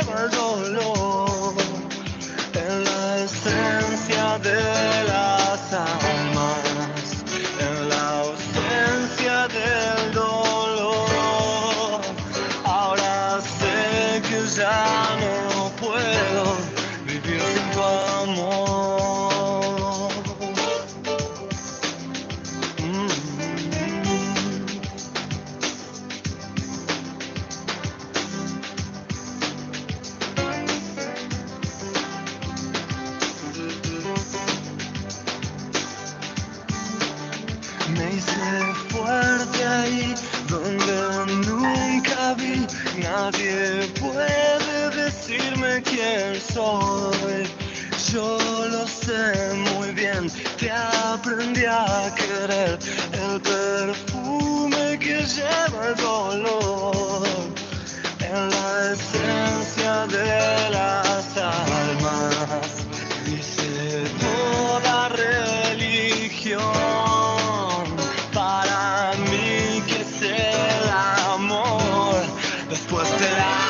lleva el dolor, en la esencia de las almas, en la ausencia del dolor. Ahora sé que ya no puedo vivir sin tu amor. Me hice fuerte ahí donde nunca vi. Nadie puede decirme quién soy. Yo lo sé muy bien, te aprendí a querer. El perfume que lleva el dolor, en la esencia de las almas, dice toda religión. Para mí que es el amor después del amor.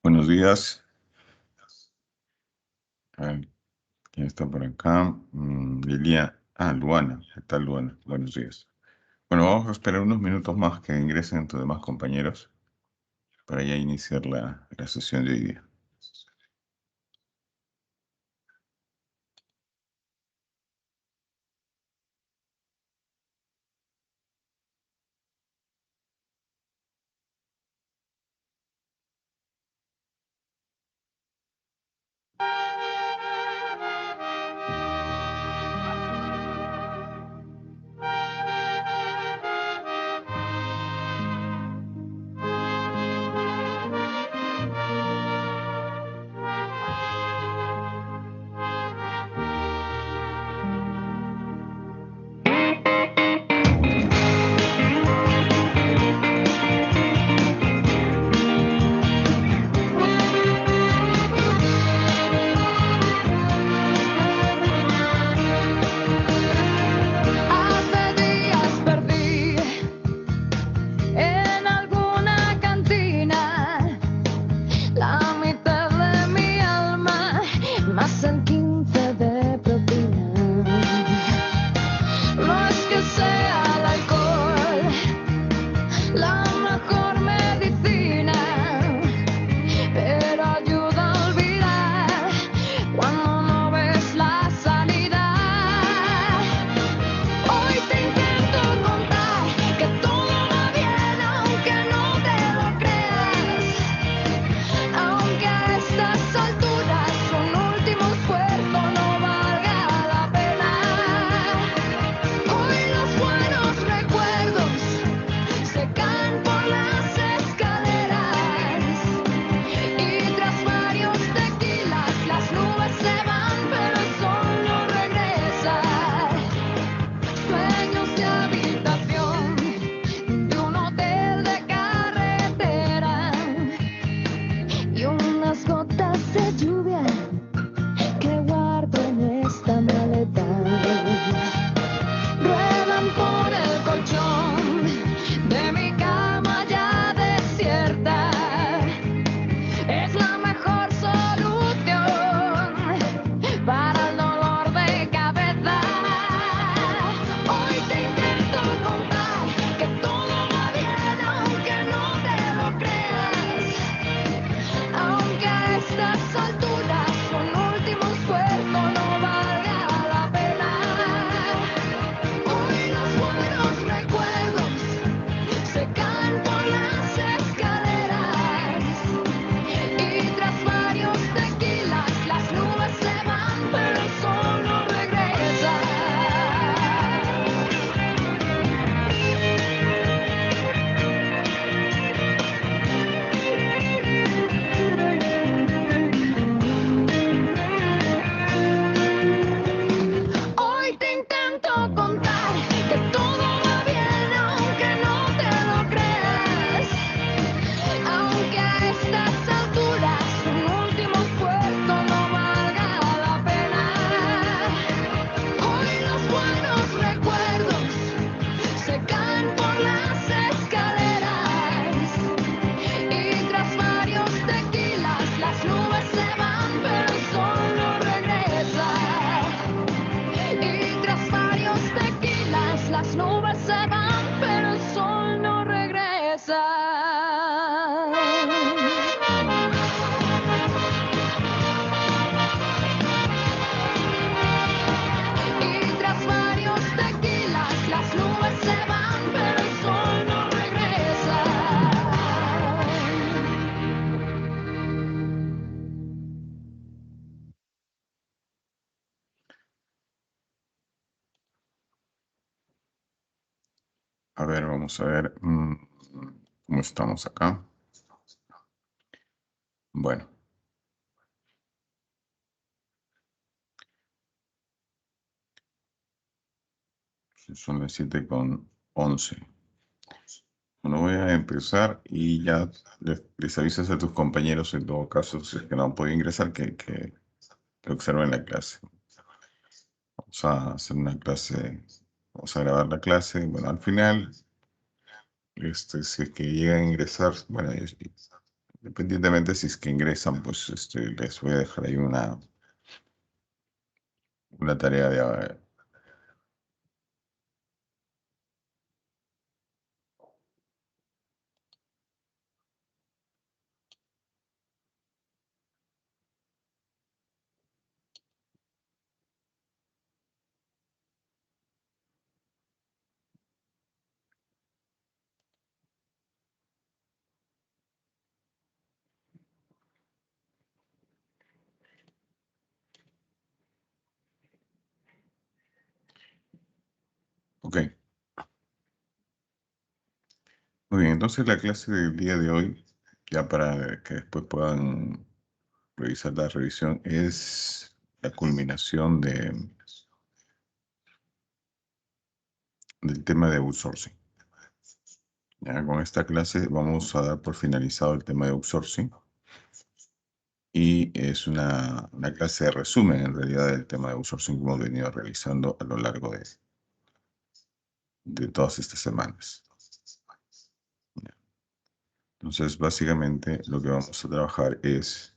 Buenos días. A ver, ¿quién está por acá? Lilia. Luana. ¿Qué tal, Luana? Buenos días. Bueno, vamos a esperar unos minutos más que ingresen tus demás compañeros para ya iniciar la sesión de hoy día. A ver, vamos a ver cómo estamos acá. Bueno, son las 7:11. Bueno, voy a empezar y ya les avisas a tus compañeros en todo caso, si es que no han podido ingresar, que observen la clase. Vamos a hacer una clase, vamos a grabar la clase. Bueno, al final, si es que llegan a ingresar, bueno, independientemente si es que ingresan, pues les voy a dejar ahí una tarea de... Ok, muy bien, entonces la clase del día de hoy, ya para que después puedan revisar la revisión, es la culminación del tema de outsourcing. Ya, con esta clase vamos a dar por finalizado el tema de outsourcing y es una clase de resumen en realidad del tema de outsourcing que hemos venido realizando a lo largo de todas estas semanas. Entonces, básicamente lo que vamos a trabajar es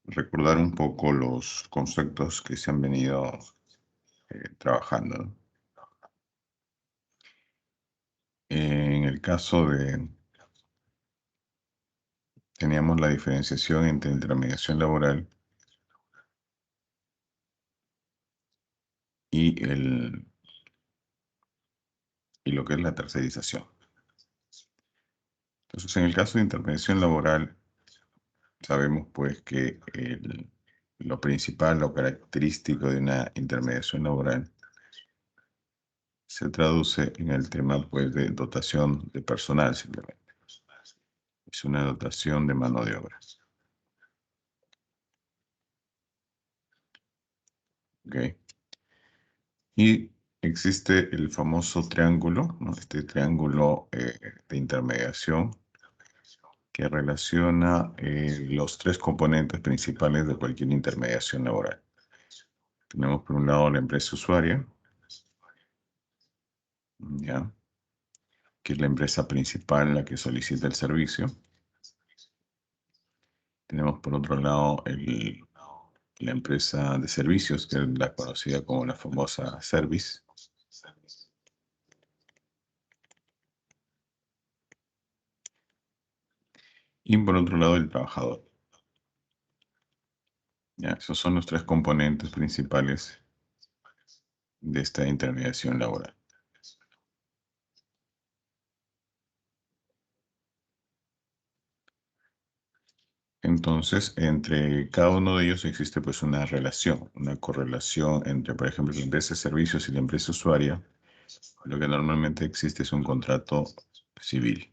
recordar un poco los conceptos que se han venido trabajando, ¿no? En el caso teníamos la diferenciación entre intermediación laboral y, y lo que es la tercerización. Entonces, en el caso de intermediación laboral, sabemos pues que lo principal, lo característico de una intermediación laboral se traduce en el tema pues de dotación de personal simplemente. Es una dotación de mano de obra. ¿Ok? Y existe el famoso triángulo, ¿no? Este triángulo de intermediación que relaciona los tres componentes principales de cualquier intermediación laboral. Tenemos por un lado la empresa usuaria, ¿ya? Que es la empresa principal la que solicita el servicio. Tenemos por otro lado la empresa de servicios, que es la conocida como la famosa Service. Y por otro lado el trabajador. ¿Ya? Esos son los tres componentes principales de esta intermediación laboral. Entonces, entre cada uno de ellos existe pues una relación, una correlación entre, por ejemplo, la empresa de servicios y la empresa usuaria. Lo que normalmente existe es un contrato civil.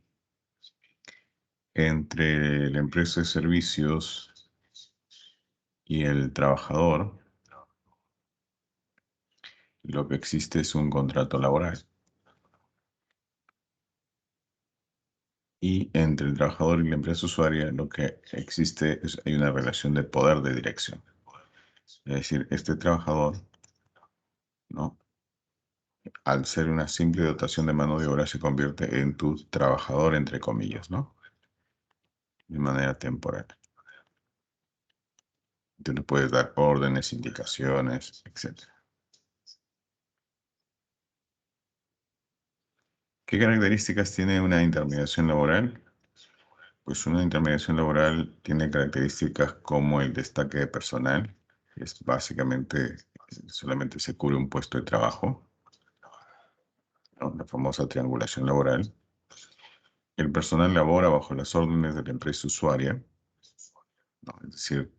Entre la empresa de servicios y el trabajador, lo que existe es un contrato laboral. Y entre el trabajador y la empresa usuaria, lo que existe es hay una relación de poder de dirección. Es decir, este trabajador, ¿no? Al ser una simple dotación de mano de obra, se convierte en tu trabajador, entre comillas, ¿no? De manera temporal. Tú le puedes dar órdenes, indicaciones, etc. ¿Qué características tiene una intermediación laboral? Pues una intermediación laboral tiene características como el destaque de personal, que es básicamente solamente se cubre un puesto de trabajo, ¿no? La famosa triangulación laboral. El personal labora bajo las órdenes de la empresa usuaria, ¿no? Es decir,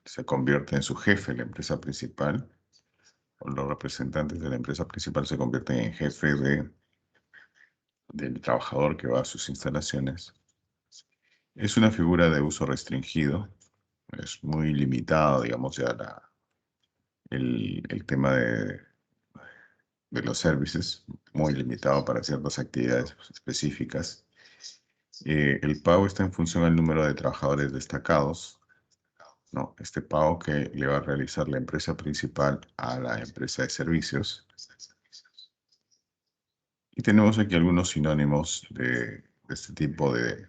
se convierte en su jefe la empresa principal, o los representantes de la empresa principal se convierten en jefe de del trabajador que va a sus instalaciones. Es una figura de uso restringido, es muy limitado, digamos, ya el tema de los services, muy limitado para ciertas actividades específicas. El pago está en función al número de trabajadores destacados, ¿no? Este pago que le va a realizar la empresa principal a la empresa de servicios. Y tenemos aquí algunos sinónimos de este tipo de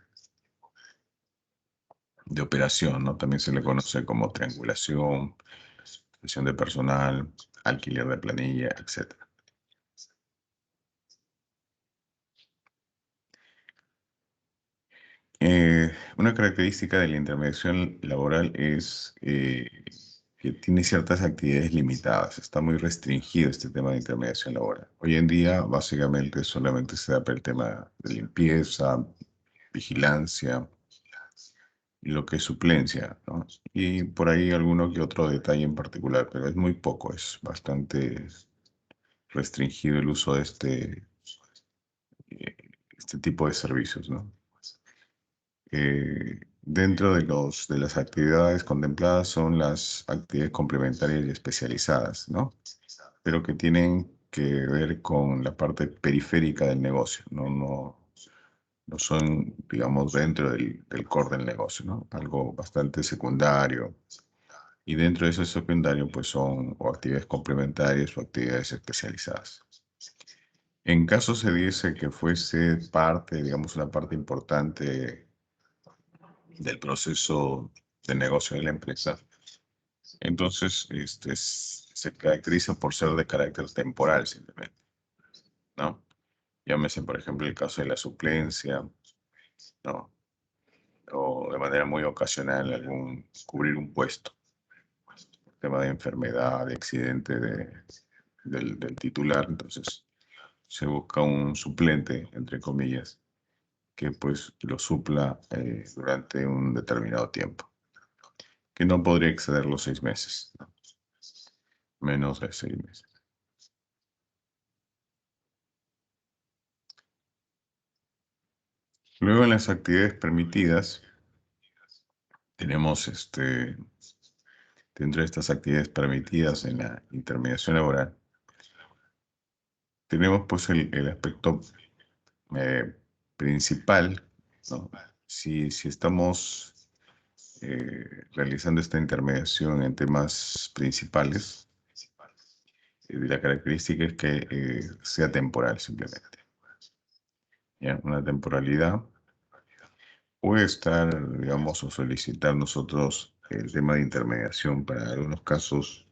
operación, ¿no? También se le conoce como triangulación, gestión de personal, alquiler de planilla, etc. Una característica de la intermediación laboral es que tiene ciertas actividades limitadas. Está muy restringido este tema de intermediación laboral. Hoy en día, básicamente, solamente se da para el tema de limpieza, vigilancia y lo que es suplencia, ¿no? Y por ahí alguno que otro detalle en particular, pero es muy poco, es bastante restringido el uso de eh, este tipo de servicios, ¿no? Dentro de las actividades contempladas son las actividades complementarias y especializadas, ¿no? Pero que tienen que ver con la parte periférica del negocio, no son, digamos, dentro del core del negocio, ¿no? Algo bastante secundario. Y dentro de ese secundario, pues son o actividades complementarias o actividades especializadas. En caso se diese que fuese parte, digamos, una parte importante del proceso de negocio de la empresa, entonces se caracteriza por ser de carácter temporal simplemente, ¿no? Llámese, por ejemplo, el caso de la suplencia, ¿no? O de manera muy ocasional cubrir un puesto, tema de enfermedad, de accidente del titular, entonces se busca un suplente, entre comillas, que pues lo supla durante un determinado tiempo, que no podría exceder los 6 meses, ¿no? Menos de 6 meses. Luego en las actividades permitidas, tenemos dentro de estas actividades permitidas en la intermediación laboral, tenemos pues el aspecto eh, principal, ¿no? Si estamos realizando esta intermediación en temas principales, la característica es que sea temporal simplemente, ¿ya? Una temporalidad puede estar, digamos, o solicitar nosotros el tema de intermediación para algunos casos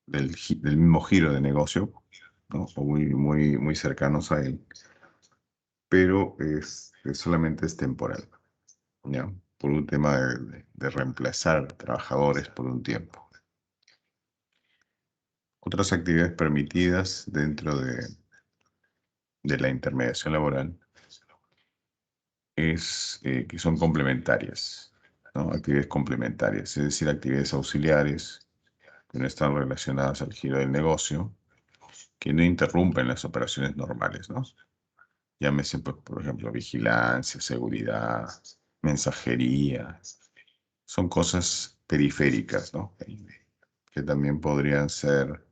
del mismo giro de negocio, ¿no? O muy cercanos a él, pero solamente es temporal, ¿ya? Por un tema de reemplazar trabajadores por un tiempo. Otras actividades permitidas dentro de la intermediación laboral es que son complementarias, ¿no? Actividades complementarias, es decir, actividades auxiliares que no están relacionadas al giro del negocio, que no interrumpen las operaciones normales, ¿no? Llámese, pues, por ejemplo, vigilancia, seguridad, mensajería. Son cosas periféricas, ¿no? Que también podrían ser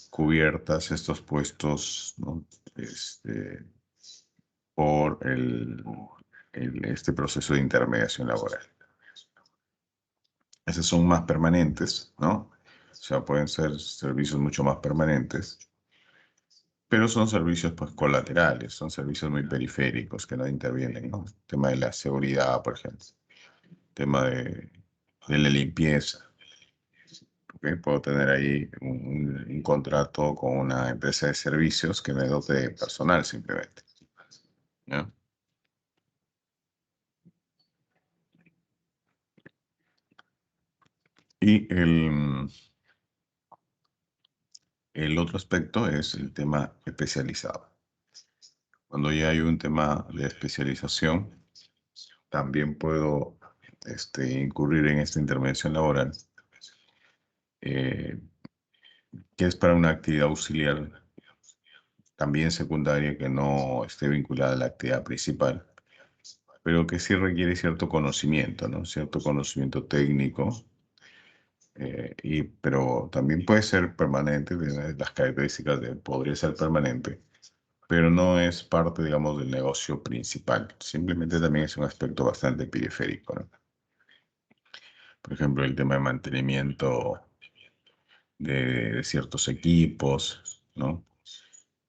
cubiertas estos puestos, ¿no? Por este proceso de intermediación laboral. Esos son más permanentes, ¿no? O sea, pueden ser servicios mucho más permanentes, pero son servicios pues colaterales, son servicios muy periféricos que no intervienen, ¿no? El tema de la seguridad, por ejemplo, el tema de la limpieza. ¿Ok? Puedo tener ahí un contrato con una empresa de servicios que me dote de personal simplemente, ¿no? Y el otro aspecto es el tema especializado. Cuando ya hay un tema de especialización, también puedo incurrir en esta intervención laboral, eh, que es para una actividad auxiliar también secundaria que no esté vinculada a la actividad principal, pero que sí requiere cierto conocimiento, ¿no? Cierto conocimiento técnico, pero también puede ser permanente, tiene las características de podría ser permanente, pero no es parte, digamos, del negocio principal. Simplemente también es un aspecto bastante periférico, ¿no? Por ejemplo, el tema de mantenimiento de ciertos equipos, ¿no?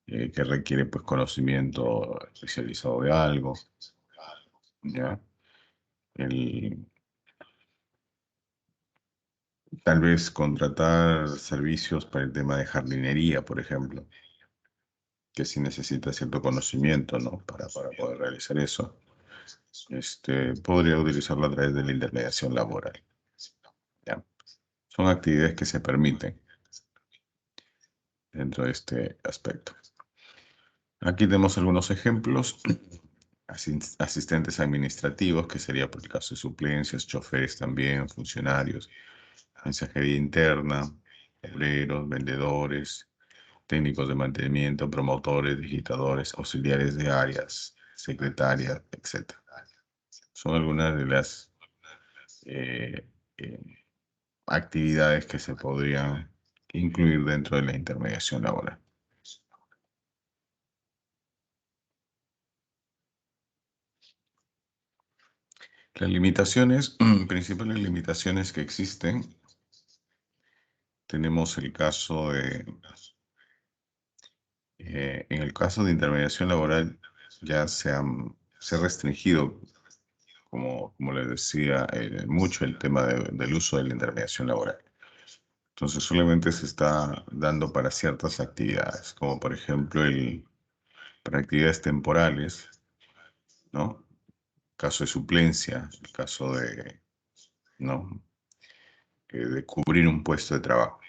Que requiere pues conocimiento especializado de algo, ¿ya? El, Tal vez contratar servicios para el tema de jardinería, por ejemplo, que sí necesita cierto conocimiento, ¿no? Para poder realizar eso. Podría utilizarlo a través de la intermediación laboral, ¿ya? Son actividades que se permiten dentro de este aspecto. Aquí tenemos algunos ejemplos. Asistentes administrativos, que sería por el caso de suplencias, choferes también, funcionarios, mensajería interna, obreros, vendedores, técnicos de mantenimiento, promotores, digitadores, auxiliares de áreas, secretarias, etc. Son algunas de las eh, eh, actividades que se podrían incluir dentro de la intermediación laboral. Las limitaciones, principales limitaciones que existen, tenemos el caso en el caso de intermediación laboral, ya se ha restringido, como les decía, mucho el tema del uso de la intermediación laboral. Entonces solamente se está dando para ciertas actividades, como por ejemplo para actividades temporales, ¿no? Caso de suplencia, el caso ¿no? De cubrir un puesto de trabajo,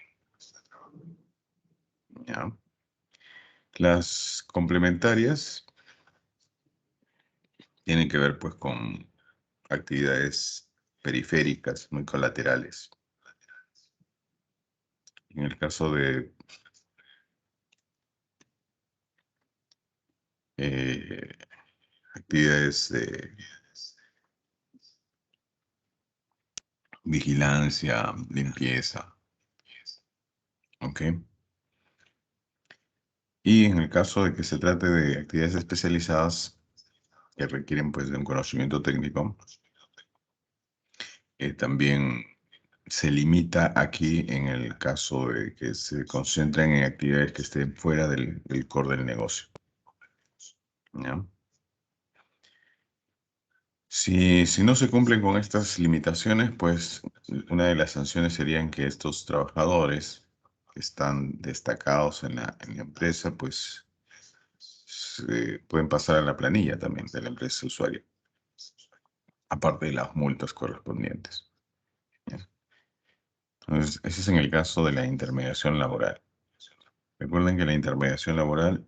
¿ya? Las complementarias tienen que ver pues con actividades periféricas, muy colaterales. En el caso de eh, actividades de vigilancia, limpieza, ¿ok? Y en el caso de que se trate de actividades especializadas que requieren pues de un conocimiento técnico, también se limita aquí en el caso de que se concentren en actividades que estén fuera del core del negocio, ¿ya? Si no se cumplen con estas limitaciones, pues una de las sanciones serían que estos trabajadores que están destacados en la empresa, pues pueden pasar a la planilla también de la empresa usuaria, aparte de las multas correspondientes, ¿ya? Entonces, ese es en el caso de la intermediación laboral. Recuerden que la intermediación laboral,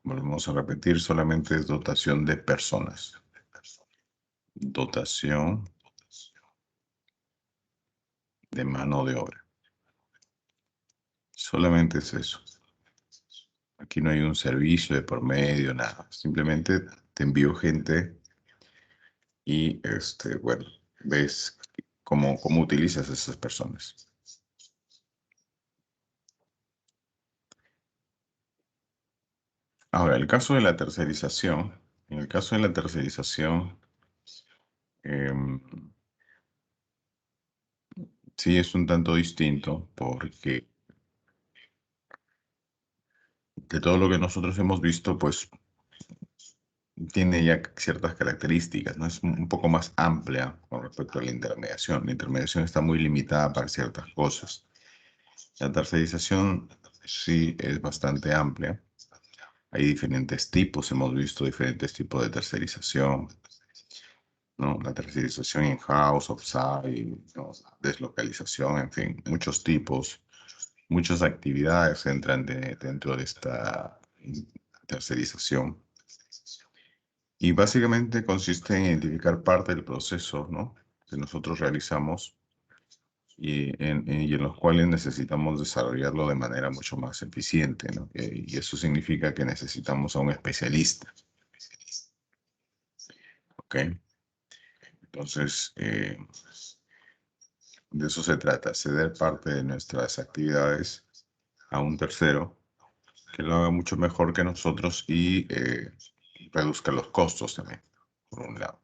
volvemos a repetir, solamente es dotación de personas. Dotación de mano de obra. Solamente es eso. Aquí no hay un servicio de por medio, nada. Simplemente te envío gente y, bueno, ves cómo utilizas a esas personas. Ahora, en el caso de la tercerización, em, sí es un tanto distinto porque de todo lo que nosotros hemos visto, pues tiene ya ciertas características, ¿no? Es un poco más amplia con respecto a la intermediación. La intermediación está muy limitada para ciertas cosas. La tercerización sí es bastante amplia. Hay diferentes tipos, hemos visto diferentes tipos de tercerización, ¿no? La tercerización in-house, off-site, ¿no? Deslocalización, en fin, muchos tipos, muchas actividades entran dentro de esta tercerización. Y básicamente consiste en identificar parte del proceso, ¿no? Que nosotros realizamos y en los cuales necesitamos desarrollarlo de manera mucho más eficiente, ¿no? Y eso significa que necesitamos a un especialista, ¿ok? Entonces, de eso se trata, ceder parte de nuestras actividades a un tercero que lo haga mucho mejor que nosotros y reduzca los costos también, por un lado.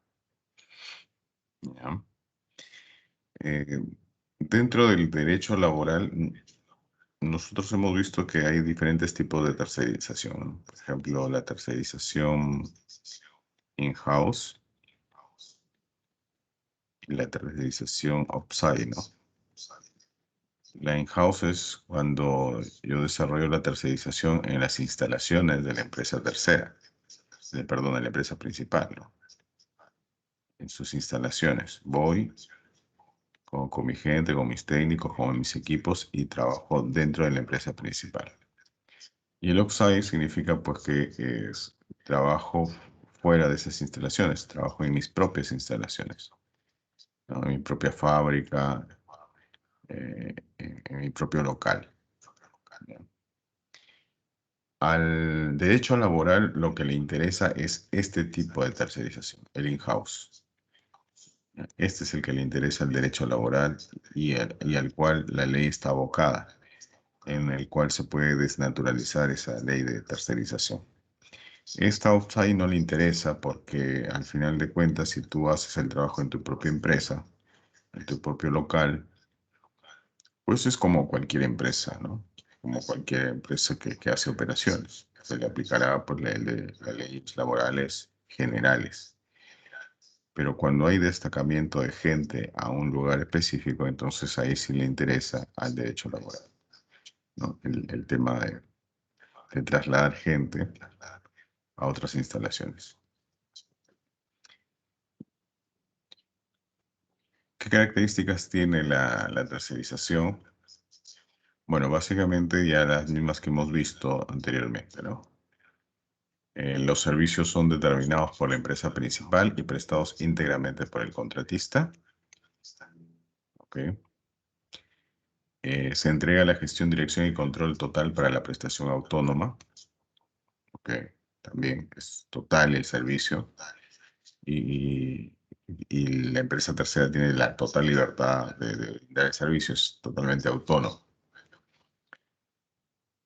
¿Ya? Eh, Dentro del derecho laboral, nosotros hemos visto que hay diferentes tipos de tercerización, ¿no? Por ejemplo, la tercerización in-house y la tercerización outside, ¿no? La in-house es cuando yo desarrollo la tercerización en las instalaciones de la empresa tercera, perdón, de la empresa principal, ¿no? En sus instalaciones. Voy con mi gente, con mis técnicos, con mis equipos y trabajo dentro de la empresa principal. Y el offsite significa pues que trabajo fuera de esas instalaciones, trabajo en mis propias instalaciones, ¿no? En mi propia fábrica, en mi propio local, ¿no? Al derecho laboral lo que le interesa es este tipo de tercerización, el in-house. Este es el que le interesa al derecho laboral y al cual la ley está abocada, en el cual se puede desnaturalizar esa ley de tercerización. Esta outside no le interesa porque al final de cuentas, si tú haces el trabajo en tu propia empresa, en tu propio local, pues es como cualquier empresa, ¿no? Como cualquier empresa que hace operaciones. Se le aplicará por las leyes laborales generales. Pero cuando hay destacamiento de gente a un lugar específico, entonces ahí sí le interesa al derecho laboral, ¿no? El tema de trasladar gente a otras instalaciones. ¿Qué características tiene la tercerización? Bueno, básicamente ya las mismas que hemos visto anteriormente, ¿no? Los servicios son determinados por la empresa principal y prestados íntegramente por el contratista. ¿Ok? Se entrega la gestión, dirección y control total para la prestación autónoma. ¿Ok? También es total el servicio. Y, y la empresa tercera tiene la total libertad de dar el servicio, es totalmente autónomo.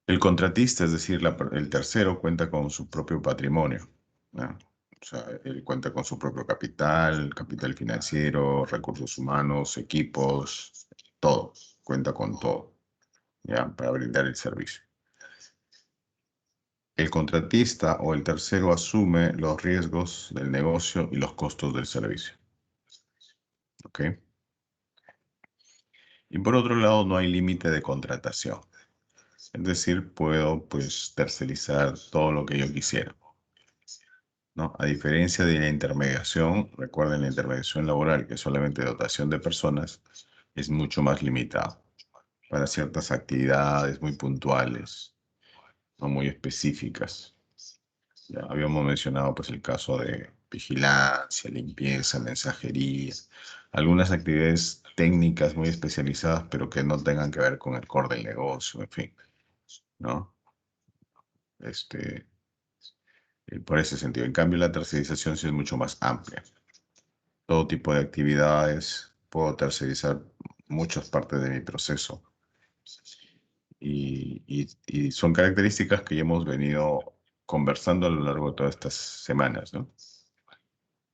El contratista, es decir, el tercero, cuenta con su propio patrimonio, ¿no? O sea, él cuenta con su propio capital, capital financiero, recursos humanos, equipos, todo. Cuenta con todo, ¿ya? Para brindar el servicio. El contratista o el tercero asume los riesgos del negocio y los costos del servicio. ¿Ok? Y por otro lado, no hay límite de contratación. Es decir, puedo pues tercerizar todo lo que yo quisiera, ¿no? A diferencia de la intermediación, recuerden la intermediación laboral, que es solamente dotación de personas, es mucho más limitado para ciertas actividades muy puntuales, no muy específicas. Ya habíamos mencionado pues el caso de vigilancia, limpieza, mensajería, algunas actividades técnicas muy especializadas, pero que no tengan que ver con el core del negocio, en fin, ¿no? Este, por ese sentido. En cambio, la tercerización sí es mucho más amplia. Todo tipo de actividades, puedo tercerizar muchas partes de mi proceso. Y son características que ya hemos venido conversando a lo largo de todas estas semanas, ¿no?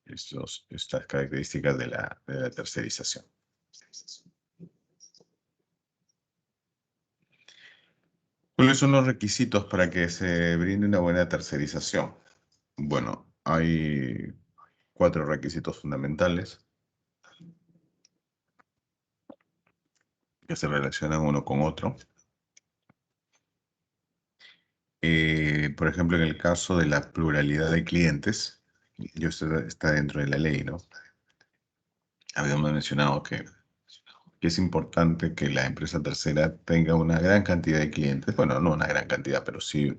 Estas características de la tercerización. ¿Cuáles son los requisitos para que se brinde una buena tercerización? Bueno, hay 4 requisitos fundamentales que se relacionan uno con otro. Por ejemplo, en el caso de la pluralidad de clientes, y esto está dentro de la ley, ¿no? Habíamos mencionado que es importante que la empresa tercera tenga una gran cantidad de clientes, bueno, no una gran cantidad, pero sí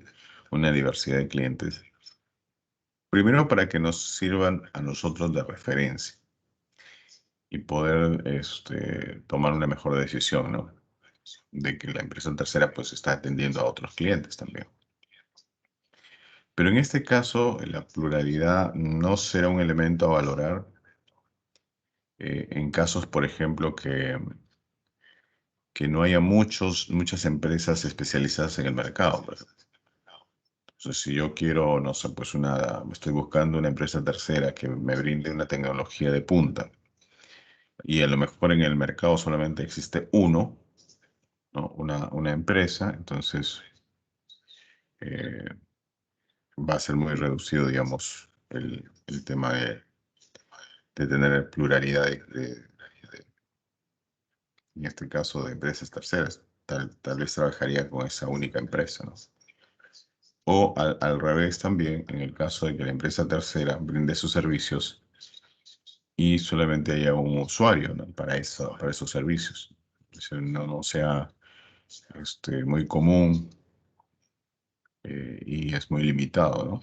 una diversidad de clientes. Primero, para que nos sirvan a nosotros de referencia y poder tomar una mejor decisión, ¿no? De que la empresa tercera pues está atendiendo a otros clientes también. Pero en este caso, la pluralidad no será un elemento a valorar en casos, por ejemplo, que no haya muchas empresas especializadas en el mercado. Por ejemplo. Entonces, si yo quiero, no sé, pues estoy buscando una empresa tercera que me brinde una tecnología de punta y a lo mejor en el mercado solamente existe uno, ¿no? Una empresa, entonces eh, va a ser muy reducido, digamos, el tema de tener pluralidad en este caso, de empresas terceras. Tal vez trabajaría con esa única empresa, ¿no? O al revés también, en el caso de que la empresa tercera brinde sus servicios y solamente haya un usuario, ¿no? Para esos servicios. O sea, no sea muy común y es muy limitado, ¿no?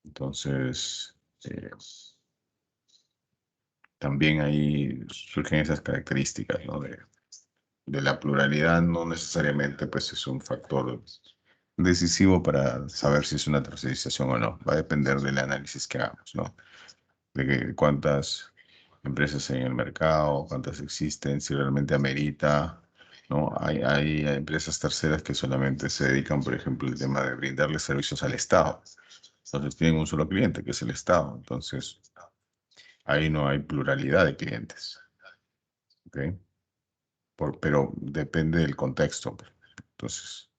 Entonces, también ahí surgen esas características, ¿no? De la pluralidad no necesariamente pues es un factor decisivo para saber si es una tercerización o no. Va a depender del análisis que hagamos, ¿no? Cuántas empresas hay en el mercado, cuántas existen, si realmente amerita, ¿no? Hay empresas terceras que solamente se dedican, por ejemplo, al tema de brindarle servicios al Estado. Entonces tienen un solo cliente, que es el Estado. Entonces, ahí no hay pluralidad de clientes, ¿ok? Pero depende del contexto, pues. Entonces,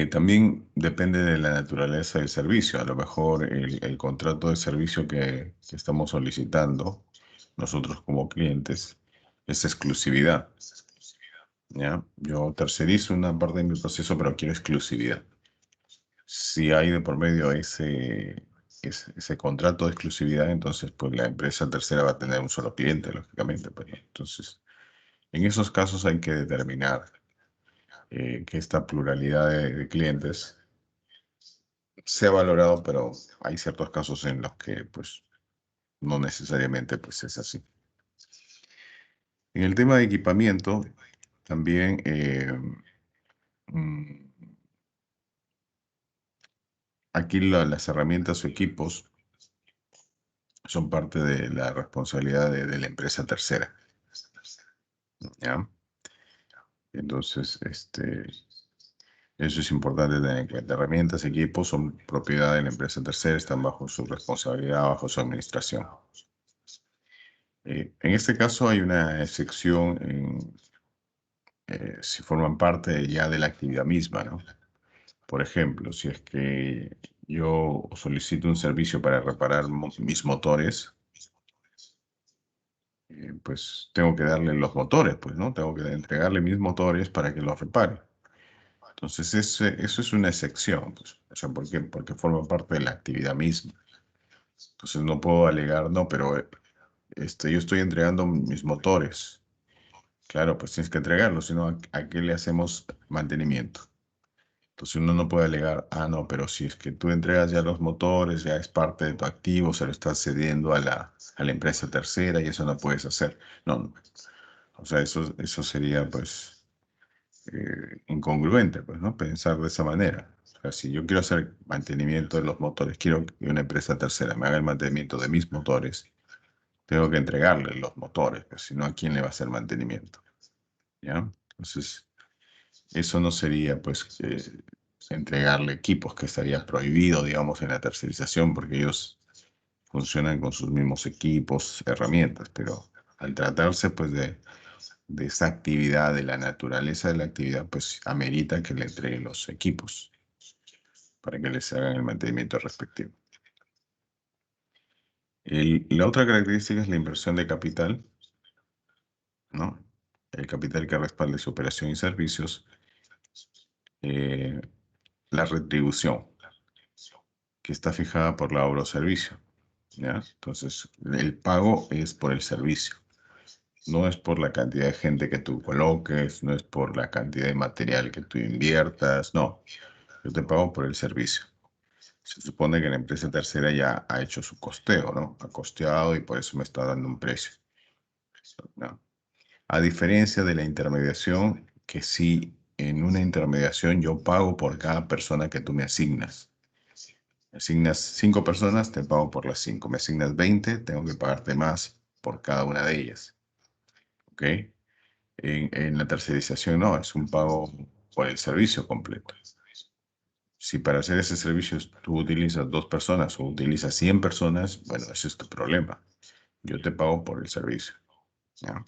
también depende de la naturaleza del servicio. A lo mejor el contrato de servicio que estamos solicitando nosotros como clientes es exclusividad, ¿ya? Yo tercerizo una parte de mi proceso, pero quiero exclusividad. Si hay de por medio ese contrato de exclusividad, entonces pues la empresa tercera va a tener un solo cliente, lógicamente, pues, ¿no? Entonces, en esos casos hay que determinar que esta pluralidad de clientes se ha valorado, pero hay ciertos casos en los que pues no necesariamente pues es así. En el tema de equipamiento, también mm, aquí las herramientas o equipos son parte de la responsabilidad de la empresa tercera, ¿ya? Entonces, eso es importante tener en cuenta. Herramientas, equipos son propiedad de la empresa tercera, están bajo su responsabilidad, bajo su administración. En este caso hay una excepción si forman parte ya de la actividad misma, ¿no? Por ejemplo, si es que yo solicito un servicio para reparar mis motores, pues tengo que darle los motores, pues, ¿no? Tengo que entregarle mis motores para que los repare. Entonces, eso es una excepción, pues. O sea, ¿por qué? Porque forma parte de la actividad misma. Entonces, no puedo alegar, no, pero yo estoy entregando mis motores. Claro, pues tienes que entregarlos, si no, ¿a qué le hacemos mantenimiento? Entonces uno no puede alegar, ah, no, pero si es que tú entregas ya los motores, ya es parte de tu activo, se lo estás cediendo a la empresa tercera y eso no puedes hacer. No, no. O sea, eso sería pues incongruente, pues, ¿no? Pensar de esa manera. O sea, si yo quiero hacer mantenimiento de los motores, quiero que una empresa tercera me haga el mantenimiento de mis motores, tengo que entregarle los motores, pues, si no, ¿a quién le va a hacer mantenimiento? ¿Ya? Entonces, eso no sería, pues, entregarle equipos, que estaría prohibido, digamos, en la tercerización, porque ellos funcionan con sus mismos equipos, herramientas, pero al tratarse, pues, de esa actividad, de la naturaleza de la actividad, pues, amerita que le entreguen los equipos para que les hagan el mantenimiento respectivo. La otra característica es la inversión de capital, ¿no? El capital que respalde su operación y servicios. eh, la retribución, que está fijada por la obra o servicio, ¿ya? Entonces, el pago es por el servicio, no es por la cantidad de gente que tú coloques, no es por la cantidad de material que tú inviertas, no, yo te pago por el servicio. Se supone que la empresa tercera ya ha hecho su costeo, ¿no? Ha costeado y por eso me está dando un precio, ¿no? A diferencia de la intermediación, que si en una intermediación yo pago por cada persona que tú me asignas. Me asignas 5 personas, te pago por las 5. Me asignas 20, tengo que pagarte más por cada una de ellas. ¿Ok? En la tercerización no, es un pago por el servicio completo. Si para hacer ese servicio tú utilizas 2 personas o utilizas 100 personas, bueno, ese es tu problema. Yo te pago por el servicio, ¿ya?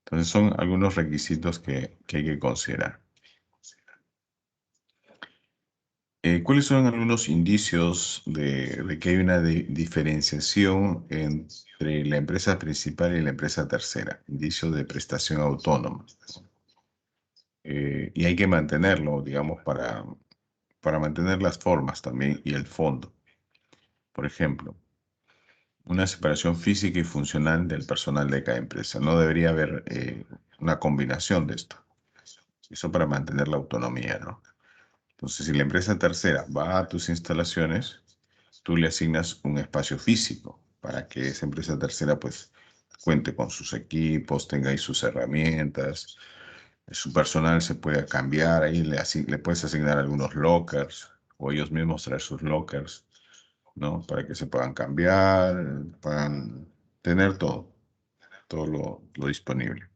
Entonces son algunos requisitos que hay que considerar. ¿Cuáles son algunos indicios de que hay una diferenciación entre la empresa principal y la empresa tercera? Indicios de prestación autónoma. Y hay que mantenerlo, digamos, para mantener las formas también y el fondo. Por ejemplo, una separación física y funcional del personal de cada empresa. No debería haber una combinación de esto. Eso para mantener la autonomía, ¿no? Entonces, si la empresa tercera va a tus instalaciones, tú le asignas un espacio físico para que esa empresa tercera pues cuente con sus equipos, tenga ahí sus herramientas, su personal se puede cambiar, ahí le puedes asignar algunos lockers o ellos mismos traer sus lockers, ¿no? Para que se puedan cambiar, puedan tener todo lo disponible.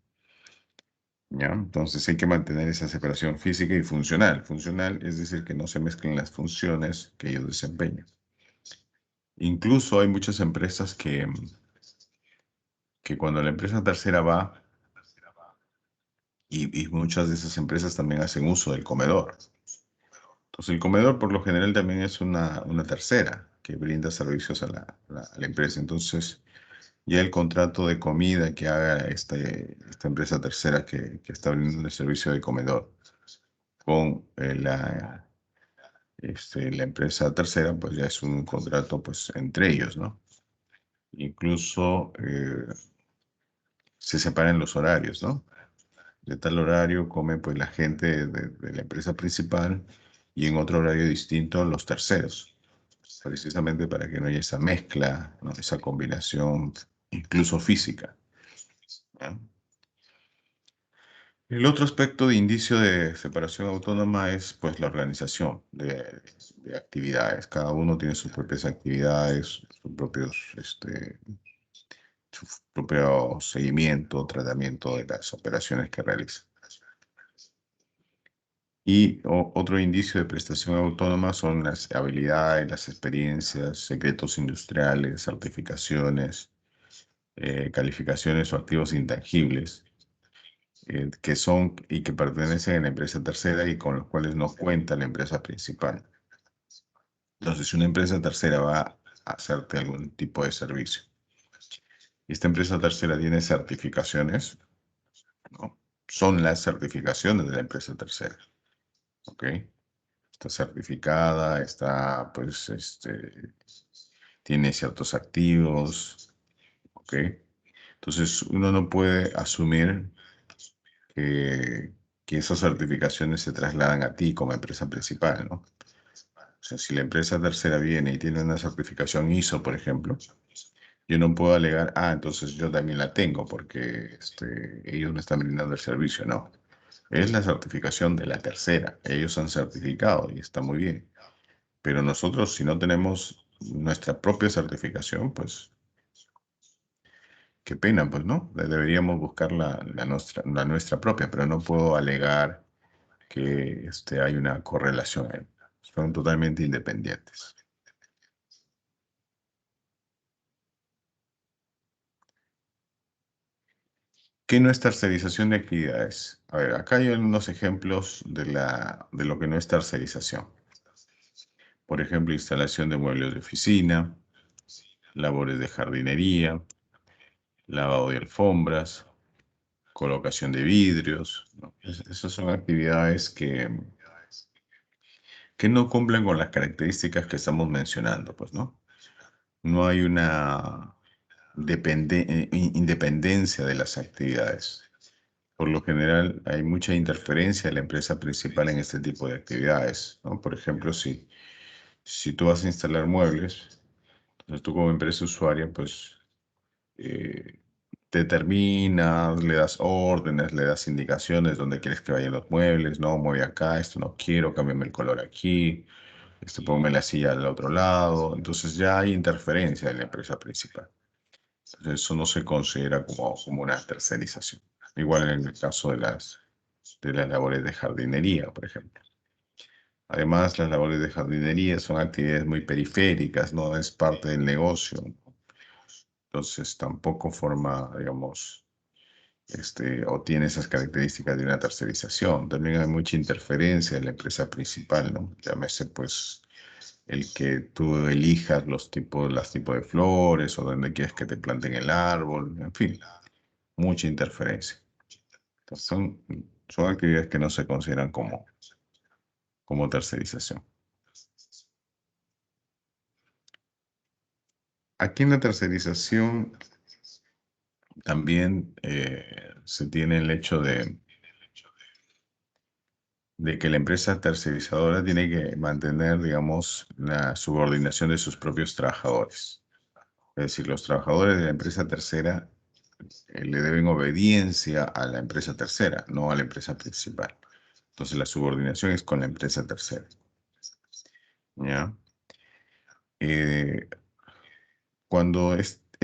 ¿Ya? Entonces hay que mantener esa separación física y funcional. Funcional es decir, que no se mezclen las funciones que ellos desempeñan. Incluso hay muchas empresas que cuando la empresa tercera va, y muchas de esas empresas también hacen uso del comedor. Entonces el comedor por lo general también es una tercera que brinda servicios a la empresa. Entonces ya el contrato de comida que haga esta empresa tercera que está brindando el servicio de comedor con la empresa tercera, pues ya es un contrato pues entre ellos, ¿no? Incluso se separan los horarios, ¿no? De tal horario come pues la gente de la empresa principal y en otro horario distinto los terceros, precisamente para que no haya esa mezcla, ¿no? Esa combinación, incluso física, ¿ya? El otro aspecto de indicio de separación autónoma es pues la organización de actividades. Cada uno tiene sus propias actividades, su propio seguimiento, tratamiento de las operaciones que realiza. Y otro indicio de prestación autónoma son las habilidades, las experiencias, secretos industriales, certificaciones, calificaciones o activos intangibles que son y que pertenecen a la empresa tercera y con los cuales no cuenta la empresa principal. Entonces, si una empresa tercera va a hacerte algún tipo de servicio y esta empresa tercera tiene certificaciones, ¿no? Son las certificaciones de la empresa tercera, ¿ok? Está certificada, está, pues, tiene ciertos activos, ¿ok? Entonces, uno no puede asumir que, que esas certificaciones se trasladan a ti como empresa principal, ¿no? O sea, si la empresa tercera viene y tiene una certificación ISO, por ejemplo, yo no puedo alegar, entonces yo también la tengo porque ellos me están brindando el servicio, no. Es la certificación de la tercera. Ellos han certificado y está muy bien. Pero nosotros, si no tenemos nuestra propia certificación, pues qué pena, pues, ¿no? Deberíamos buscar la nuestra propia, pero no puedo alegar que hay una correlación ahí. Son totalmente independientes. ¿Qué no es tercerización de actividades? A ver, acá hay algunos ejemplos de lo que no es tercerización. Por ejemplo, instalación de muebles de oficina, labores de jardinería, lavado de alfombras, colocación de vidrios, ¿no? Esas son actividades que no cumplen con las características que estamos mencionando, pues, ¿no? No hay una independencia de las actividades. Por lo general, hay mucha interferencia de la empresa principal en este tipo de actividades, ¿no? Por ejemplo, si tú vas a instalar muebles, entonces tú como empresa usuaria, pues eh, determinas, le das órdenes, le das indicaciones donde quieres que vayan los muebles, no, mueve acá, esto no quiero, cámbiame el color aquí, ponme la silla al otro lado. Entonces ya hay interferencia en la empresa principal. Entonces eso no se considera como una tercerización. Igual en el caso de las labores de jardinería, por ejemplo. Además, las labores de jardinería son actividades muy periféricas, no es parte del negocio. Entonces tampoco forma, digamos, o tiene esas características de una tercerización. También hay mucha interferencia en la empresa principal, ¿no? Llámese, pues, el que tú elijas los tipos de flores o donde quieres que te planten el árbol, en fin, mucha interferencia. Entonces, son actividades que no se consideran como tercerización. Aquí en la tercerización también se tiene el hecho de que la empresa tercerizadora tiene que mantener, digamos, la subordinación de sus propios trabajadores. Es decir, los trabajadores de la empresa tercera le deben obediencia a la empresa tercera, no a la empresa principal. Entonces la subordinación es con la empresa tercera. ¿Ya? Eh, Cuando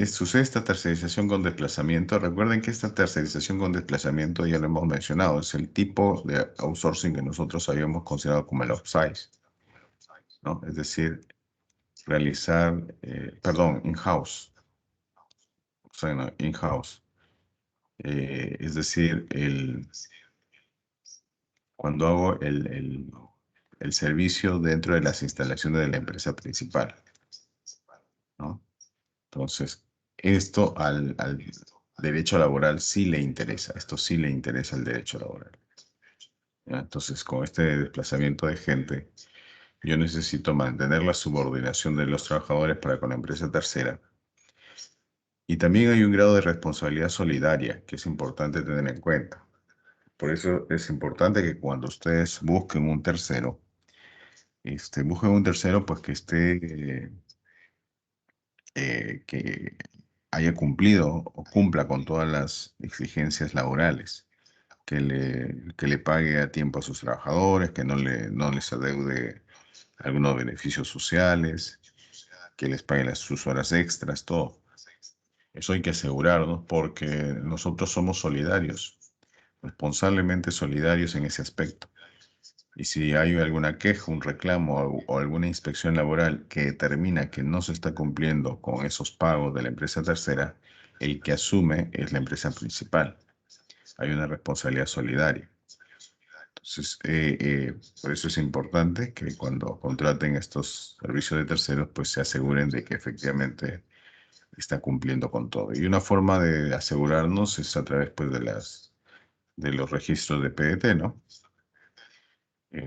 sucede esta tercerización con desplazamiento, recuerden que esta tercerización con desplazamiento ya lo hemos mencionado, es el tipo de outsourcing que nosotros habíamos considerado como el offsite, ¿no? Es decir, realizar, perdón, in-house, o sea, no, in-house. Es decir, cuando hago el servicio dentro de las instalaciones de la empresa principal, ¿no? Entonces, esto al derecho laboral sí le interesa, esto sí le interesa al derecho laboral, ¿ya? Entonces, con este desplazamiento de gente, yo necesito mantener la subordinación de los trabajadores para con la empresa tercera. Y también hay un grado de responsabilidad solidaria que es importante tener en cuenta. Por eso es importante que cuando ustedes busquen un tercero pues que que haya cumplido o cumpla con todas las exigencias laborales, que le pague a tiempo a sus trabajadores, que no les adeude algunos beneficios sociales, que les pague sus horas extras, todo. Eso hay que asegurarnos porque nosotros somos solidarios, responsablemente solidarios en ese aspecto. Y si hay alguna queja, un reclamo o alguna inspección laboral que determina que no se está cumpliendo con esos pagos de la empresa tercera, el que asume es la empresa principal. Hay una responsabilidad solidaria. Entonces, por eso es importante que cuando contraten estos servicios de terceros, pues se aseguren de que efectivamente está cumpliendo con todo. Y una forma de asegurarnos es a través, pues, de los registros de PDT, ¿no?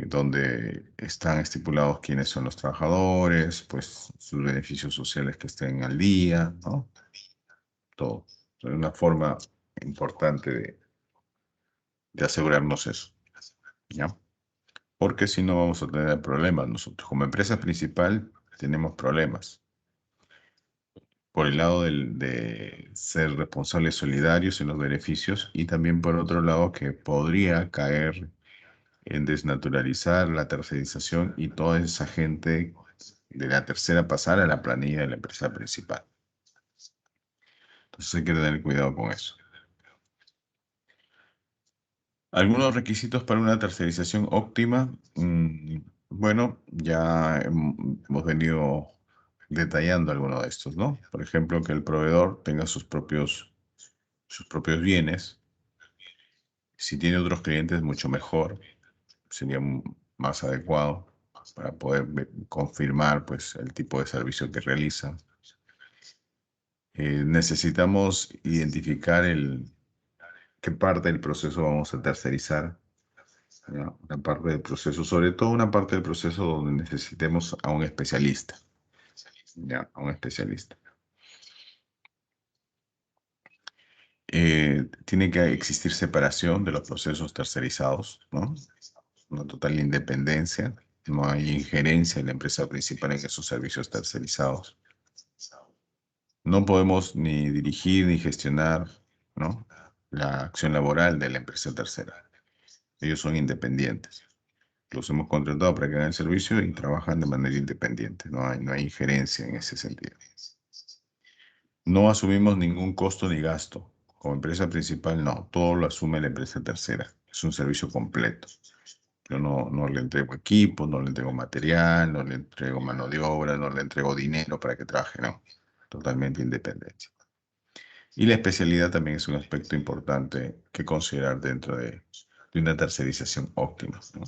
Donde están estipulados quiénes son los trabajadores, pues sus beneficios sociales que estén al día, ¿no? Todo. Es una forma importante de asegurarnos eso, ¿ya? Porque si no vamos a tener problemas. Nosotros como empresa principal tenemos problemas. Por el lado de ser responsables solidarios en los beneficios y también por otro lado que podría caer en desnaturalizar la tercerización y toda esa gente de la tercera pasar a la planilla de la empresa principal. Entonces hay que tener cuidado con eso. Algunos requisitos para una tercerización óptima. Bueno, ya hemos venido detallando algunos de estos, ¿no? Por ejemplo, que el proveedor tenga sus propios bienes. Si tiene otros clientes, mucho mejor. Sería más adecuado para poder confirmar, pues, el tipo de servicio que realiza. Necesitamos identificar qué parte del proceso vamos a tercerizar, ¿ya? Una parte del proceso, sobre todo una parte del proceso donde necesitemos a un especialista, ¿ya? A un especialista. Tiene que existir separación de los procesos tercerizados, ¿no? Una total independencia. No hay injerencia de la empresa principal en esos servicios tercerizados. No podemos ni dirigir ni gestionar, ¿no?, la acción laboral de la empresa tercera. Ellos son independientes. Los hemos contratado para que hagan el servicio y trabajan de manera independiente. No hay injerencia en ese sentido. No asumimos ningún costo ni gasto. Como empresa principal, no. Todo lo asume la empresa tercera. Es un servicio completo. Yo no le entrego equipo, no le entrego material, no le entrego mano de obra, no le entrego dinero para que trabaje, no. Totalmente independencia. Y la especialidad también es un aspecto importante que considerar dentro de una tercerización óptima, ¿no?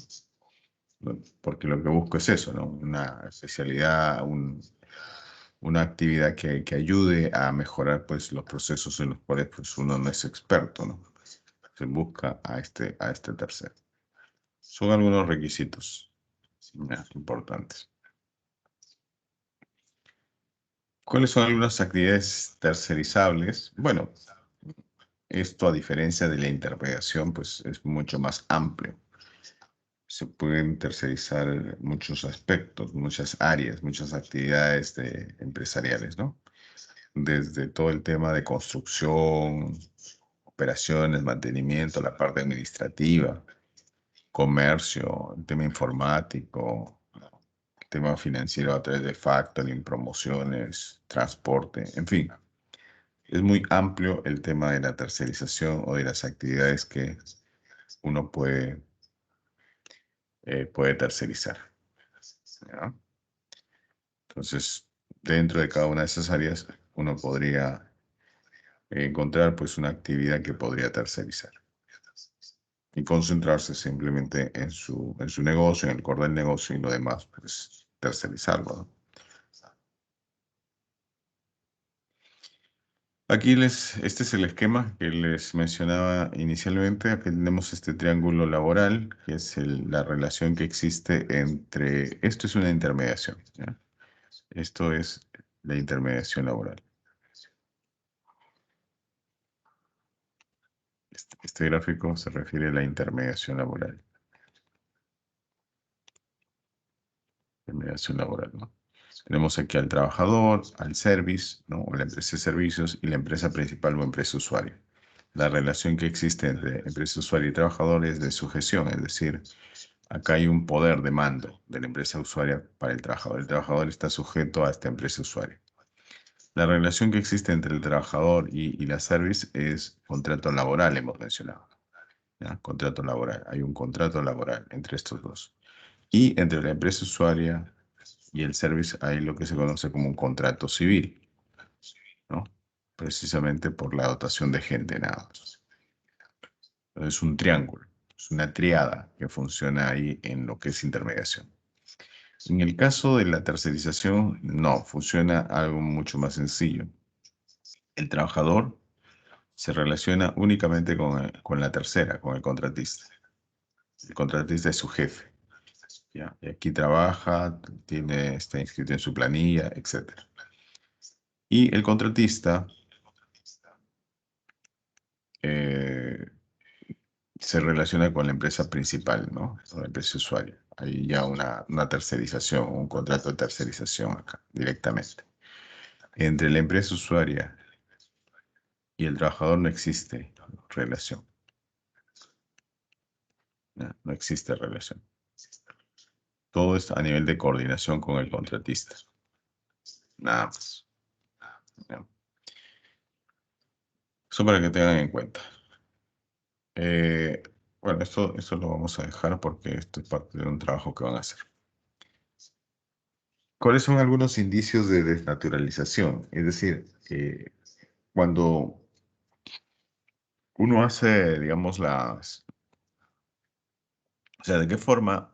Porque lo que busco es eso, ¿no? Una especialidad, una actividad que ayude a mejorar, pues, los procesos en los cuales, pues, uno no es experto, ¿no? Se busca a este tercero. Son algunos requisitos, ya, importantes. ¿Cuáles son algunas actividades tercerizables? Bueno, esto, a diferencia de la intermediación, pues es mucho más amplio. Se pueden tercerizar muchos aspectos, muchas áreas, muchas actividades empresariales, ¿no? Desde todo el tema de construcción, operaciones, mantenimiento, la parte administrativa, comercio, el tema informático, el tema financiero a través de factoring, promociones, transporte, en fin. Es muy amplio el tema de la tercerización o de las actividades que uno puede tercerizar, ¿ya? Entonces, dentro de cada una de esas áreas, uno podría encontrar, pues, una actividad que podría tercerizar y concentrarse simplemente en su negocio, en el core del negocio, y lo demás, pues, tercerizarlo, ¿no? Aquí este es el esquema que les mencionaba inicialmente. Aquí tenemos este triángulo laboral, que es la relación que existe entre. Esto es una intermediación, ¿ya? Esto es la intermediación laboral. Este gráfico se refiere a la intermediación laboral. Intermediación laboral, ¿no? Tenemos aquí al trabajador, al service, ¿no?, o la empresa de servicios, y la empresa principal o empresa usuaria. La relación que existe entre empresa usuaria y trabajador es de sujeción, es decir, acá hay un poder de mando de la empresa usuaria para el trabajador. El trabajador está sujeto a esta empresa usuaria. La relación que existe entre el trabajador y la service es contrato laboral, hemos mencionado, ¿ya? Contrato laboral. Hay un contrato laboral entre estos dos. Y entre la empresa usuaria y el service hay lo que se conoce como un contrato civil, ¿no? Precisamente por la dotación de gente, nada más. Es un triángulo, es una triada que funciona ahí en lo que es intermediación. En el caso de la tercerización, no, funciona algo mucho más sencillo. El trabajador se relaciona únicamente con la tercera, con el contratista. El contratista es su jefe, ¿ya? Y aquí trabaja, está inscrito en su planilla, etc. Y el contratista eh, se relaciona con la empresa principal, ¿no? Con la empresa usuaria. Hay ya una tercerización, un contrato de tercerización acá, directamente. Entre la empresa usuaria y el trabajador no existe relación. No existe relación. Todo es a nivel de coordinación con el contratista. Nada más. ¿Ya? Eso para que tengan en cuenta. Eh, bueno, esto lo vamos a dejar porque esto es parte de un trabajo que van a hacer. ¿Cuáles son algunos indicios de desnaturalización? Es decir, cuando uno hace, digamos, o sea, ¿de qué forma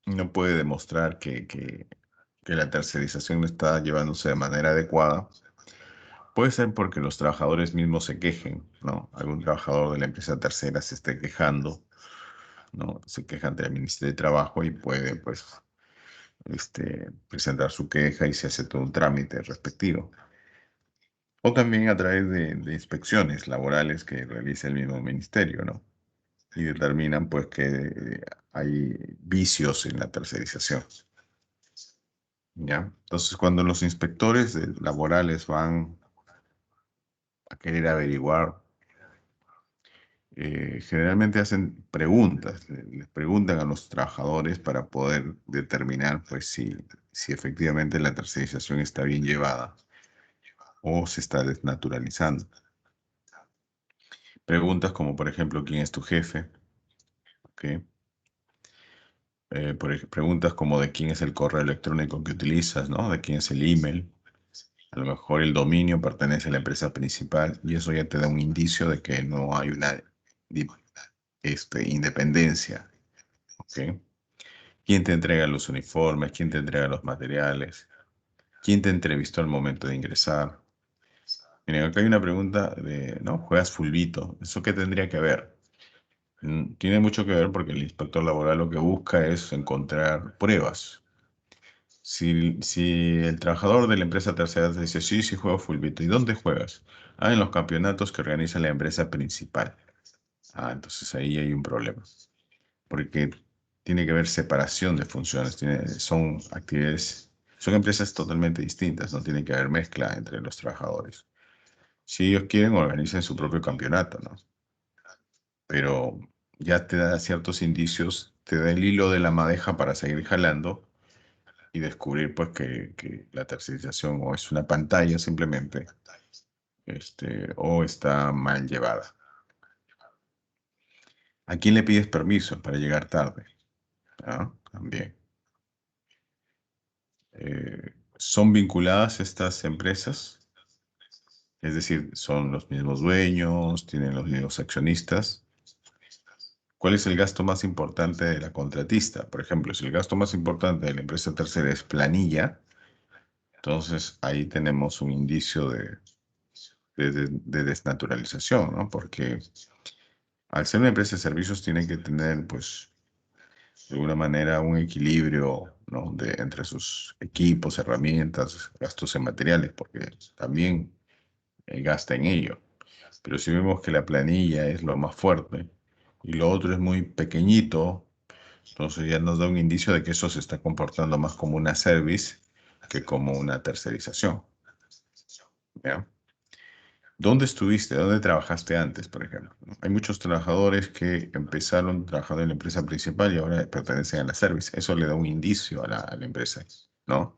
uno puede demostrar que la tercerización no está llevándose de manera adecuada? Puede ser porque los trabajadores mismos se quejen, ¿no? Algún trabajador de la empresa tercera se esté quejando, ¿no? Se queja ante el Ministerio de Trabajo y puede, pues, presentar su queja y se hace todo un trámite respectivo. O también a través de inspecciones laborales que realiza el mismo ministerio, ¿no? y determinan pues que hay vicios en la tercerización, ¿ya? Entonces, cuando los inspectores laborales van a querer averiguar, generalmente hacen preguntas, les preguntan a los trabajadores para poder determinar pues si efectivamente la tercerización está bien llevada o se está desnaturalizando. Preguntas como, por ejemplo, ¿quién es tu jefe? ¿Ok? Preguntas como de quién es el correo electrónico que utilizas, ¿no? De quién es el email. A lo mejor el dominio pertenece a la empresa principal y eso ya te da un indicio de que no hay una di- independencia. ¿Ok? ¿Quién te entrega los uniformes? ¿Quién te entrega los materiales? ¿Quién te entrevistó al momento de ingresar? Miren, acá hay una pregunta de, ¿no? ¿Juegas fulbito? ¿Eso qué tendría que ver? Tiene mucho que ver porque el inspector laboral lo que busca es encontrar pruebas. Si el trabajador de la empresa tercera te dice, sí, sí juego fulbito, ¿y dónde juegas? Ah, en los campeonatos que organiza la empresa principal. Ah, entonces ahí hay un problema, porque tiene que haber separación de funciones, son actividades, son empresas totalmente distintas, no tiene que haber mezcla entre los trabajadores. Si ellos quieren, organizan su propio campeonato, ¿no? Pero ya te da ciertos indicios, te da el hilo de la madeja para seguir jalando y descubrir pues que la tercerización o es una pantalla simplemente, o está mal llevada. ¿A quién le pides permiso para llegar tarde? ¿Ah? También. ¿Son vinculadas estas empresas? Es decir, ¿son los mismos dueños? ¿Tienen los mismos accionistas? ¿Cuál es el gasto más importante de la contratista? Por ejemplo, si el gasto más importante de la empresa tercera es planilla, entonces ahí tenemos un indicio de desnaturalización, ¿no? Porque al ser una empresa de servicios tiene que tener, pues, de alguna manera un equilibrio, ¿no? Entre sus equipos, herramientas, gastos en materiales, porque también gasta en ello. Pero si vemos que la planilla es lo más fuerte y lo otro es muy pequeñito, entonces ya nos da un indicio de que eso se está comportando más como una service que como una tercerización, ¿ya? ¿Dónde estuviste? ¿Dónde trabajaste antes, por ejemplo? ¿No? Hay muchos trabajadores que empezaron trabajando en la empresa principal y ahora pertenecen a la service. Eso le da un indicio a la empresa, ¿no?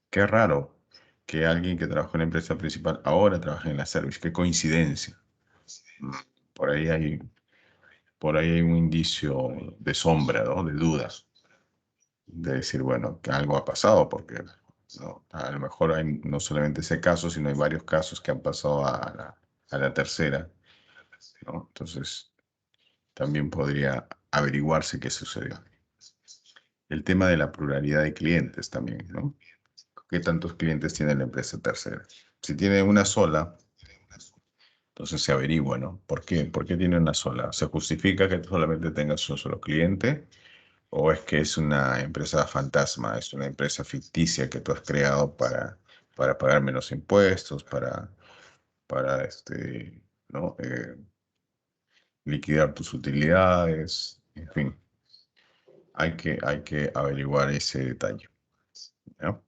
Qué raro que alguien que trabajó en la empresa principal ahora trabaje en la service. Qué coincidencia. Mm, Por ahí hay, por ahí hay un indicio de sombra, ¿no? De dudas. De decir, bueno, que algo ha pasado, porque ¿no? A lo mejor hay no solamente ese caso, sino hay varios casos que han pasado a la tercera, ¿no? Entonces, también podría averiguarse qué sucedió. El tema de la pluralidad de clientes también, ¿no? ¿Qué tantos clientes tiene la empresa tercera? Si tiene una sola, entonces se averigua, ¿no? ¿Por qué? ¿Por qué tiene una sola? ¿Se justifica que solamente tengas un solo cliente? ¿O es que es una empresa fantasma, es una empresa ficticia que tú has creado para pagar menos impuestos, para ¿no? Liquidar tus utilidades, en fin, hay que averiguar ese detalle, ¿ya?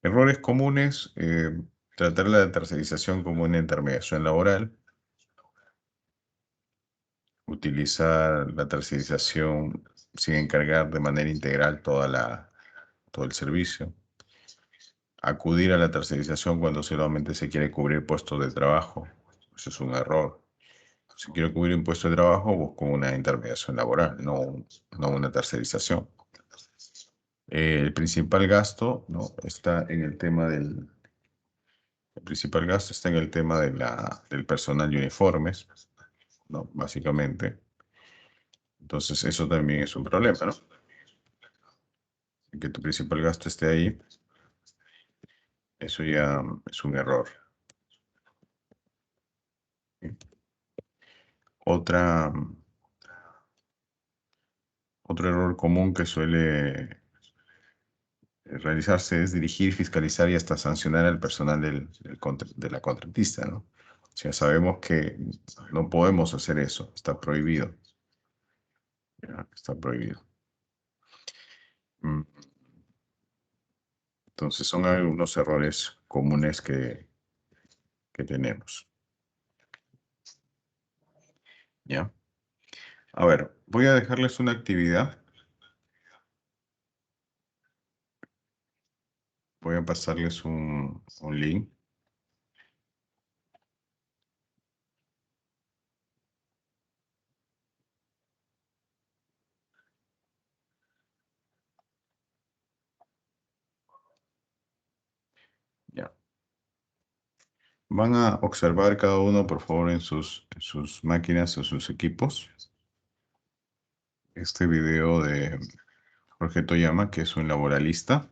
Errores comunes, tratar la tercerización como una intermediación laboral, utilizar la tercerización sin encargar de manera integral todo el servicio, acudir a la tercerización cuando solamente se quiere cubrir puestos de trabajo. Eso es un error. Si quiero cubrir un puesto de trabajo, busco una intermediación laboral, no una tercerización. El principal gasto, ¿no? está en el tema el principal gasto está en el tema del personal de uniformes, ¿no? Básicamente. Entonces, eso también es un problema, ¿no? Que tu principal gasto esté ahí, eso ya es un error. ¿Sí? Otra, Otro error común que suele realizarse es dirigir, fiscalizar y hasta sancionar al personal de la contratista, ¿no? Ya sabemos que no podemos hacer eso, está prohibido. Ya, está prohibido. Mm, Entonces son algunos errores comunes que tenemos. ¿Ya? A ver, voy a dejarles una actividad. Voy a pasarles un link. Ya. Van a observar cada uno, por favor, en sus máquinas o sus equipos, este video de Jorge Toyama, que es un laboralista.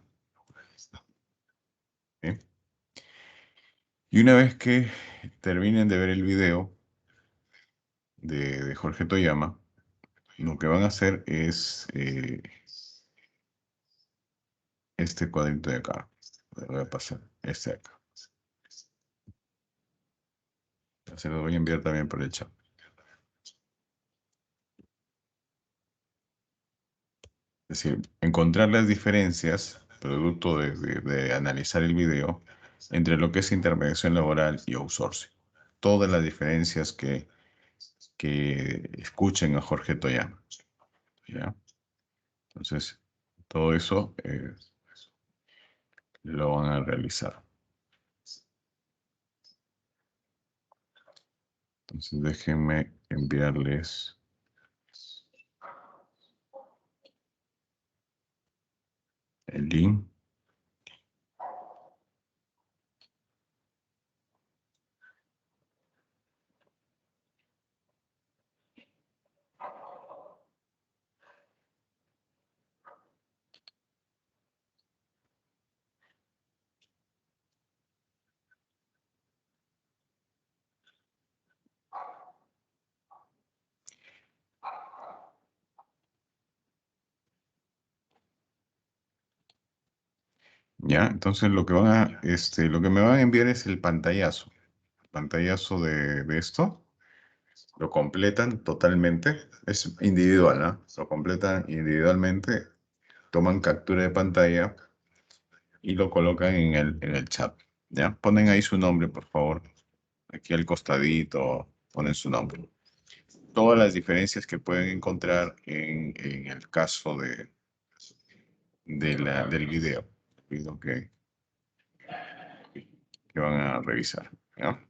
¿Sí? Y una vez que terminen de ver el video de Jorge Toyama, lo que van a hacer es este cuadrito de acá. Le voy a pasar este de acá. Se lo voy a enviar también por el chat. Es decir, encontrar las diferencias, producto de analizar el video, entre lo que es intermediación laboral y outsourcing. Todas las diferencias que escuchen a Jorge Toyama. ¿Ya? Entonces, todo eso lo van a realizar. Entonces, déjenme enviarles el link. ¿Ya? Entonces, lo que me van a enviar es el pantallazo. El pantallazo de esto. Lo completan totalmente. Es individual, ¿no? Lo completan individualmente, toman captura de pantalla y lo colocan en el chat. ¿Ya? Ponen ahí su nombre, por favor. Aquí al costadito ponen su nombre. Todas las diferencias que pueden encontrar en el caso del video que van a revisar. ¿Ya?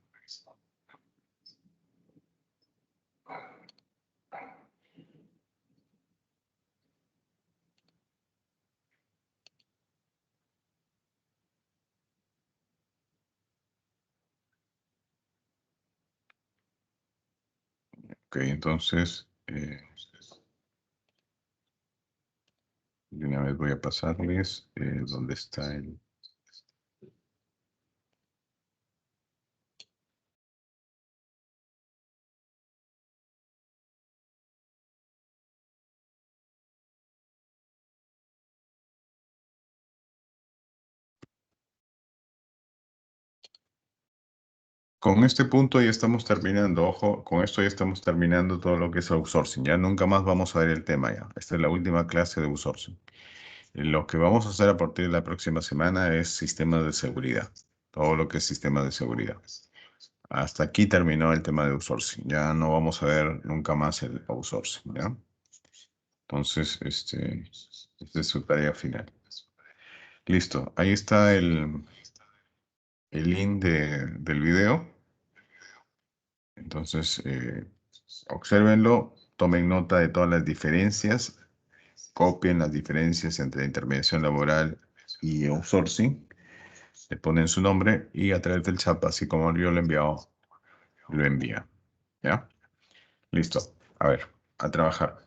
Ok, entonces, de una vez voy a pasarles dónde está el... Con este punto ya estamos terminando, ojo, con esto ya estamos terminando todo lo que es outsourcing. Ya nunca más vamos a ver el tema ya. Esta es la última clase de outsourcing. Lo que vamos a hacer a partir de la próxima semana es sistemas de seguridad. Todo lo que es sistemas de seguridad. Hasta aquí terminó el tema de outsourcing. Ya no vamos a ver nunca más el outsourcing, ¿ya? Entonces, esta es su tarea final. Listo. Ahí está el link del video. Entonces, obsérvenlo, tomen nota de todas las diferencias, copien las diferencias entre intermediación laboral y outsourcing, le ponen su nombre y a través del chat, así como yo lo he enviado, lo envía. ¿Ya? Listo. A ver, a trabajar.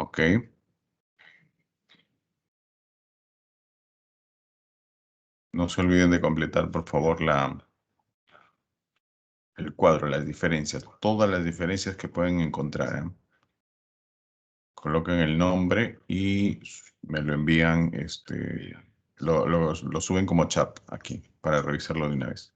Ok. No se olviden de completar, por favor, el cuadro, las diferencias, todas las diferencias que pueden encontrar, ¿eh? Coloquen el nombre y me lo envían, lo suben como chat aquí para revisarlo de una vez.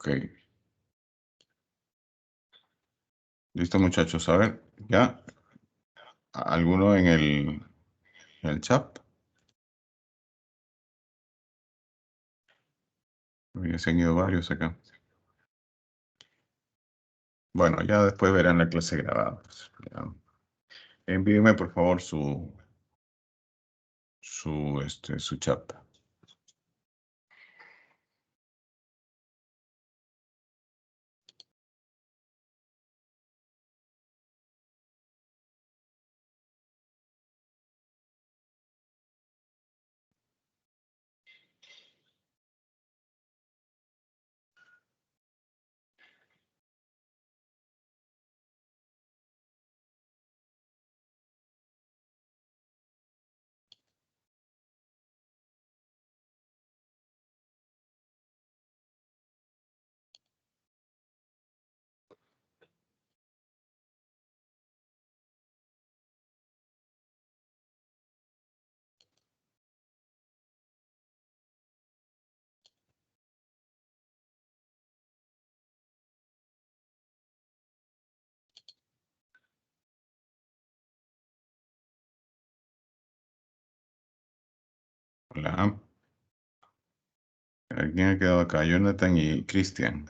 Ok. Listo, muchachos. A ver, ya. ¿Alguno en el chat? Había seguido varios acá. Bueno, ya después verán la clase grabada, pues, ya. Envíeme, por favor, su chat. Hola. ¿Quién ha quedado acá? Jonathan y Cristian.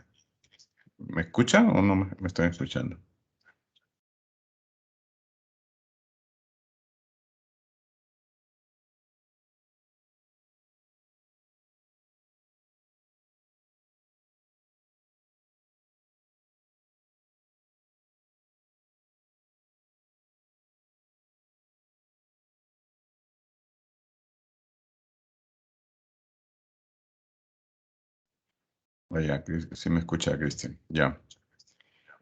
¿Me escuchan o no me están escuchando? Vaya, sí me escucha Cristian. Ya.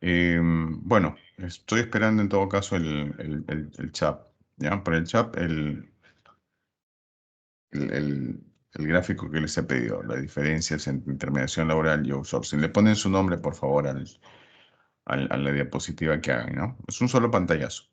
Bueno, estoy esperando en todo caso el chat. ¿Ya? Por el chat, el gráfico que les he pedido, las diferencias entre intermediación laboral y outsourcing. Le ponen su nombre, por favor, a la diapositiva que hagan, ¿no? Es un solo pantallazo.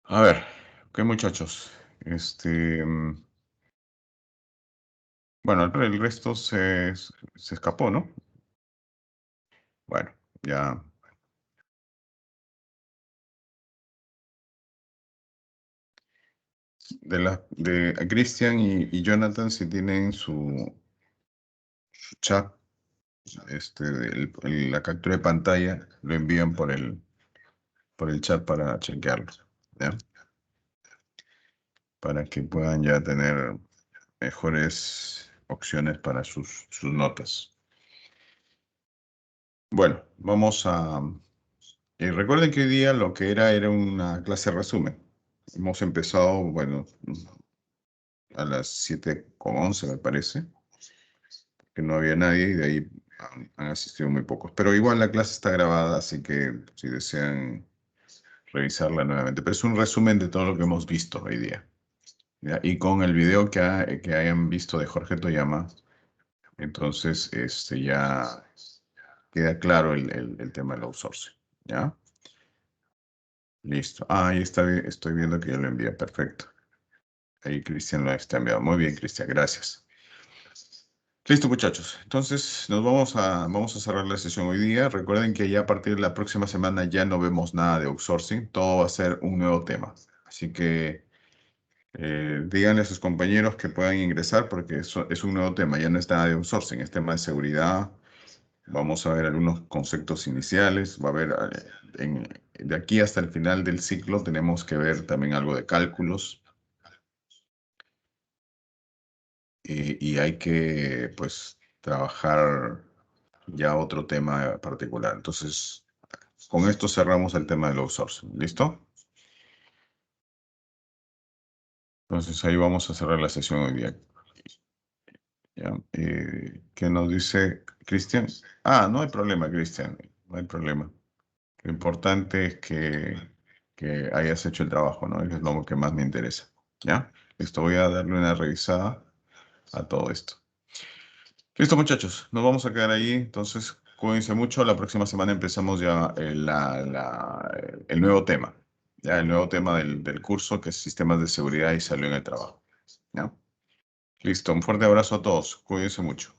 A ver, ¿qué muchachos? Bueno, el resto se escapó, ¿no? Bueno, ya. De Christian y Jonathan, si tienen su chat, la captura de pantalla, lo envían por el chat para chequearlo, ¿ya? Para que puedan ya tener mejores opciones para sus notas. Bueno, vamos a... recuerden que hoy día lo que era una clase resumen. Hemos empezado, bueno, a las 7:11 me parece, que no había nadie y de ahí han asistido muy pocos. Pero igual la clase está grabada, así que si desean revisarla nuevamente. Pero es un resumen de todo lo que hemos visto hoy día, ¿ya? Y con el video que hayan visto de Jorge Toyama, entonces ya queda claro el tema del outsourcing, ¿ya? Listo. Ah, ahí está, estoy viendo que ya lo envía. Perfecto. Ahí Cristian lo está enviado. Muy bien, Cristian, gracias. Listo, muchachos. Entonces, vamos a cerrar la sesión hoy día. Recuerden que ya a partir de la próxima semana ya no vemos nada de outsourcing. Todo va a ser un nuevo tema. Así que díganle a sus compañeros que puedan ingresar porque eso es un nuevo tema. Ya no es nada de outsourcing, es tema de seguridad. Vamos a ver algunos conceptos iniciales. Va a haber, de aquí hasta el final del ciclo, tenemos que ver también algo de cálculos. Y hay que, pues, trabajar ya otro tema particular. Entonces, con esto cerramos el tema del outsourcing. ¿Listo? Entonces, ahí vamos a cerrar la sesión hoy día. ¿Ya? ¿Qué nos dice Cristian? Ah, no hay problema, Cristian. No hay problema. Lo importante es que hayas hecho el trabajo, ¿no? Es lo que más me interesa. ¿Ya? Listo, voy a darle una revisada a todo esto. Listo, muchachos, nos vamos a quedar ahí. Entonces, cuídense mucho. La próxima semana empezamos ya el nuevo tema. Ya el nuevo tema del curso, que es Sistemas de Seguridad y Salud en el Trabajo. ¿Ya? Listo, un fuerte abrazo a todos. Cuídense mucho.